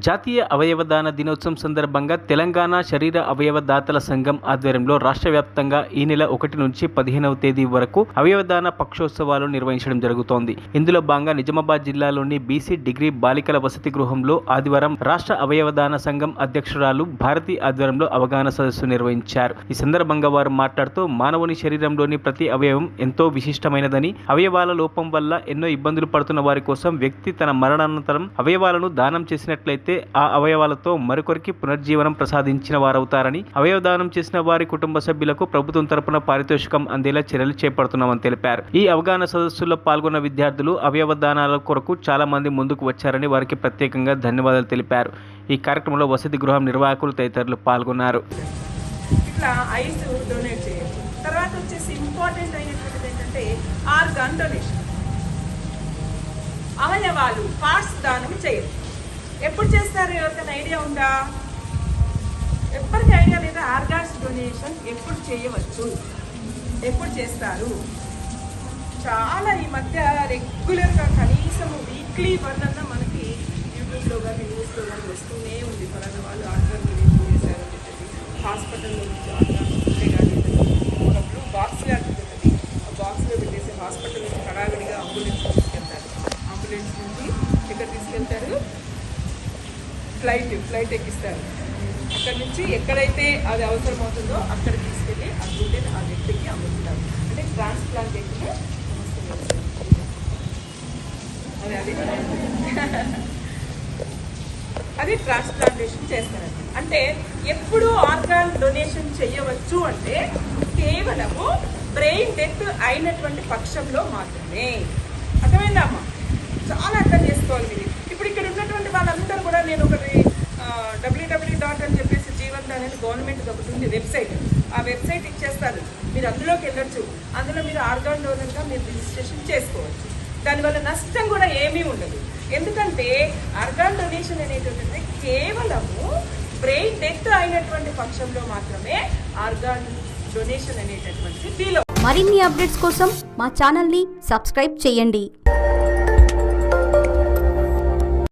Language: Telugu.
జాతీయ అవయవదాన దినోత్సవం సందర్భంగా తెలంగాణ శరీర అవయవదాతల సంఘం ఆధ్వర్యంలో రాష్ట్ర వ్యాప్తంగా ఈ నెల 1 నుంచి 15వ తేదీ వరకు అవయవదాన పక్షోత్సవాలు నిర్వహించడం జరుగుతోంది. ఇందులో భాగంగా నిజామాబాద్ జిల్లాలోని బీసీ డిగ్రీ బాలికల వసతి గృహంలో ఆదివారం రాష్ట్ర అవయవదాన సంఘం అధ్యక్షురాలు భారతి ఆధ్వర్యంలో అవగాహన సదస్సు నిర్వహించారు. ఈ సందర్భంగా వారు మాట్లాడుతూ మానవుని శరీరంలోని ప్రతి అవయవం ఎంతో విశిష్టమైనదని, అవయవాల లోపం వల్ల ఎన్నో ఇబ్బందులు పడుతున్న వారి కోసం వ్యక్తి తన మరణానంతరం అవయవాలను దానం చేసినట్లయితే ఆ అవయవాలతో మరొకరికి పునర్జీవనం ప్రసాదించిన వారవుతారని, అవయవదానం చేసిన వారి కుటుంబ సభ్యులకు ప్రభుత్వం తరపున పారితోషికం అందేలా చర్యలు చేపడుతున్నామని తెలిపారు. ఈ అవగాహన సదస్సులో పాల్గొన్న విద్యార్థులు అవయవదానాల కొరకు చాలా మంది ముందుకు వచ్చారని వారికి ప్రత్యేకంగా ధన్యవాదాలు తెలిపారు. ఈ కార్యక్రమంలో వసతి గృహం నిర్వాహకులు తదితరులు పాల్గొన్నారు. ఇట్లా ఐస్ డొనేట్ చేయొచ్చు. తర్వాత వచ్చేసి ఇంపార్టెంట్ అయినటువంటిది ఏంటంటే ఆర్గాన్ డొనేషన్. అవయవాలు పార్ట్స్ దానం చేయొచ్చు. ఎప్పుడు చేస్తారు? ఎవరికైనా ఐడియా ఉందా? ఎప్పటికీ ఐడియా లేదా? ఆర్గాన్స్ డొనేషన్ ఎప్పుడు చేయవచ్చు, ఎప్పుడు చేస్తారు? చాలా ఈ మధ్య రెగ్యులర్గా కనీసం వీక్లీ వన్ అన్న మనకి యూట్యూబ్లో కానీ న్యూస్లో కానీ వస్తూనే ఉంది. ఫలానా వాళ్ళు ఆర్గాన్ డొనేషన్ చేశారు అని చెప్పి హాస్పిటల్లో నుంచి ఆర్గాన్స్ ఉంటే కానీ ఒక బ్లూ బాక్స్ లాంటిది ఉంటుంది. ఆ బాక్స్లో పెట్టేసి హాస్పిటల్ నుంచి హడావిడిగా అంబులెన్స్ తీసుకెళ్తారు. అంబులెన్స్ నుంచి ఎక్కడ తీసుకెళ్తారు? ఫ్లైట్ ఎక్కిస్తారు. అక్కడి నుంచి ఎక్కడైతే అది అవసరమవుతుందో అక్కడ తీసుకెళ్ళి ఆ గుండెని ఆ వ్యక్తికి అమ్ముతారు. అంటే ట్రాన్స్ప్లాంటేషన్ అది ట్రాన్స్ప్లాంటేషన్ చేస్తారండి. అంటే ఎప్పుడు ఆర్గాన్ డొనేషన్ చేయవచ్చు అంటే కేవలము బ్రెయిన్ డెత్ అయినటువంటి పక్షంలో మాత్రమే. అర్థమైందా అమ్మా? చాలా అర్థం చేసుకోవాలి మీరు. ఇప్పుడు ఇక్కడ ఉన్నటువంటి వాళ్ళందరూ కూడా నేను ఒకటి www అని చెప్పేసి జీవన్ అనేది గవర్నమెంట్ ఒకటి ఉంది వెబ్సైట్. ఆ వెబ్సైట్ ఇచ్చేస్తారు, మీరు అందులోకి వెళ్ళొచ్చు. అందులో మీరు ఆర్గాన్ డోనర్గా మీరు రిజిస్ట్రేషన్ చేసుకోవచ్చు. దానివల్ల నష్టం కూడా ఏమీ ఉండదు. ఎందుకంటే ఆర్గాన్ డొనేషన్ అనేటువంటిది కేవలము బ్రెయిన్ డెత్ అయినటువంటి పక్షంలో మాత్రమే ఆర్గాన్ డొనేషన్ అనేటటువంటిది ఫీల్. మరిన్ని అప్డేట్స్ కోసం మా ఛానల్ని సబ్స్క్రైబ్ చేయండి.